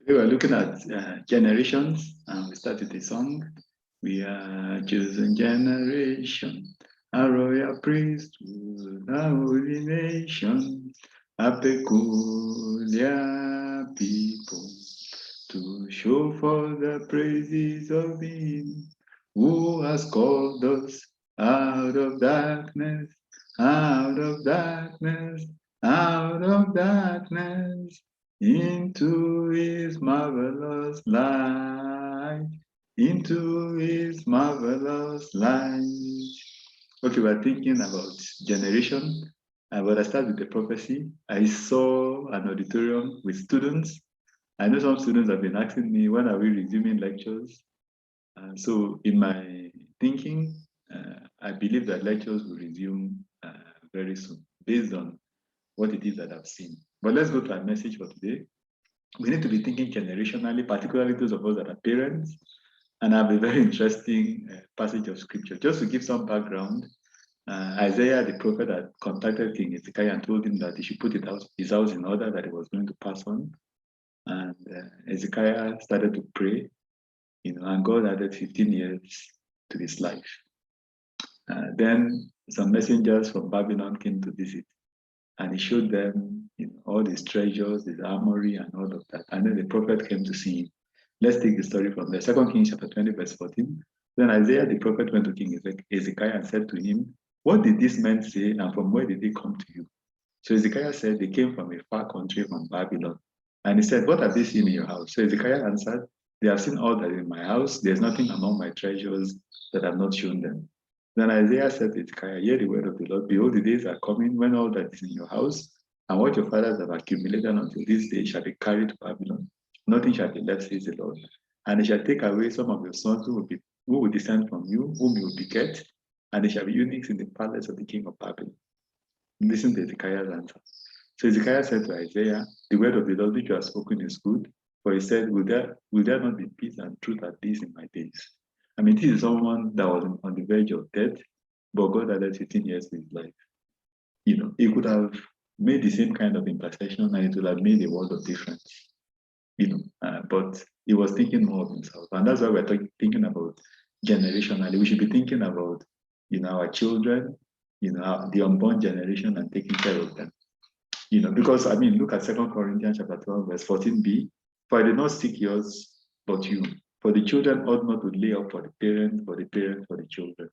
We were looking at generations, and we started a song. We are chosen generation, a royal priesthood, a holy nation, a peculiar people, to show for the praises of Him who has called us out of darkness, out of darkness, out of darkness, into His marvelous light, into His marvelous light. Okay, we're thinking about generation, but I start with the prophecy. I saw an auditorium with students. I know some students have been asking me, when are we resuming lectures? So in my thinking, I believe that lectures will resume very soon, based on what it is that I've seen. But let's go to our message for today. We need to be thinking generationally, particularly those of us that are parents. And I have a very interesting passage of scripture. Just to give some background, Isaiah, the prophet, had contacted King Hezekiah and told him that he should put his house in order, that he was going to pass on. And Hezekiah started to pray, and God added 15 years to his life. Then some messengers from Babylon came to visit, and he showed them all his treasures, his armory, and all of that. And then the prophet came to see him. Let's take the story from there. 2 Kings chapter 20, verse 14. Then Isaiah the prophet went to King Hezekiah and said to him, "What did these men say, and from where did they come to you?" So Hezekiah said, "They came from a far country, from Babylon." And he said, "What have they seen in your house?" So Hezekiah answered, "They have seen all that in my house. There's nothing among my treasures that I've not shown them." Then Isaiah said to Hezekiah, "Hear the word of the Lord. Behold, the days are coming when all that is in your house and what your fathers have accumulated until this day shall be carried to Babylon. Nothing shall be left, says the Lord. And they shall take away some of your sons who will descend from you, whom you will beget, and they shall be eunuchs in the palace of the king of Babylon." Listen to Hezekiah's answer. So Hezekiah said to Isaiah, "The word of the Lord which you have spoken is good." For he said, will there not be peace and truth at peace in my days? I mean, this is someone that was on the verge of death, but God added 15 years to his life. He could have made the same kind of intercession and it would have made a world of difference. But he was thinking more of himself. And that's why we're thinking about generationally. We should be thinking about, our children, the unborn generation, and taking care of them. Because look at 2 Corinthians chapter 12, verse 14b. "For I did not seek yours, but you. For the children ought not to lay up for the parents, but the parents for the children."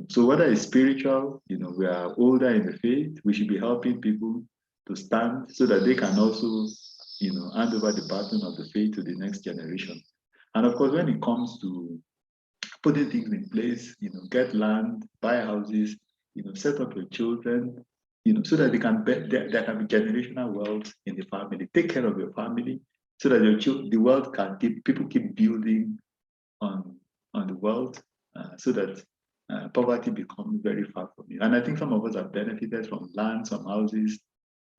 So whether it's spiritual, we are older in the faith, we should be helping people to stand so that they can also, hand over the baton of the faith to the next generation. And of course, when it comes to putting things in place, get land, buy houses, set up your children, so that there can be generational wealth in the family. Take care of your family so that the world can people keep building on the wealth, so that poverty becomes very far from you. And I think some of us have benefited from land, some houses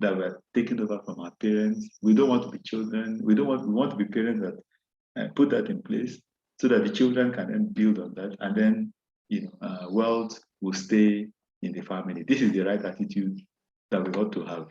that were taken over from our parents. We don't want to be children. We want to be parents that put that in place so that the children can then build on that, and then wealth will stay in the family. This is the right attitude that we ought to have.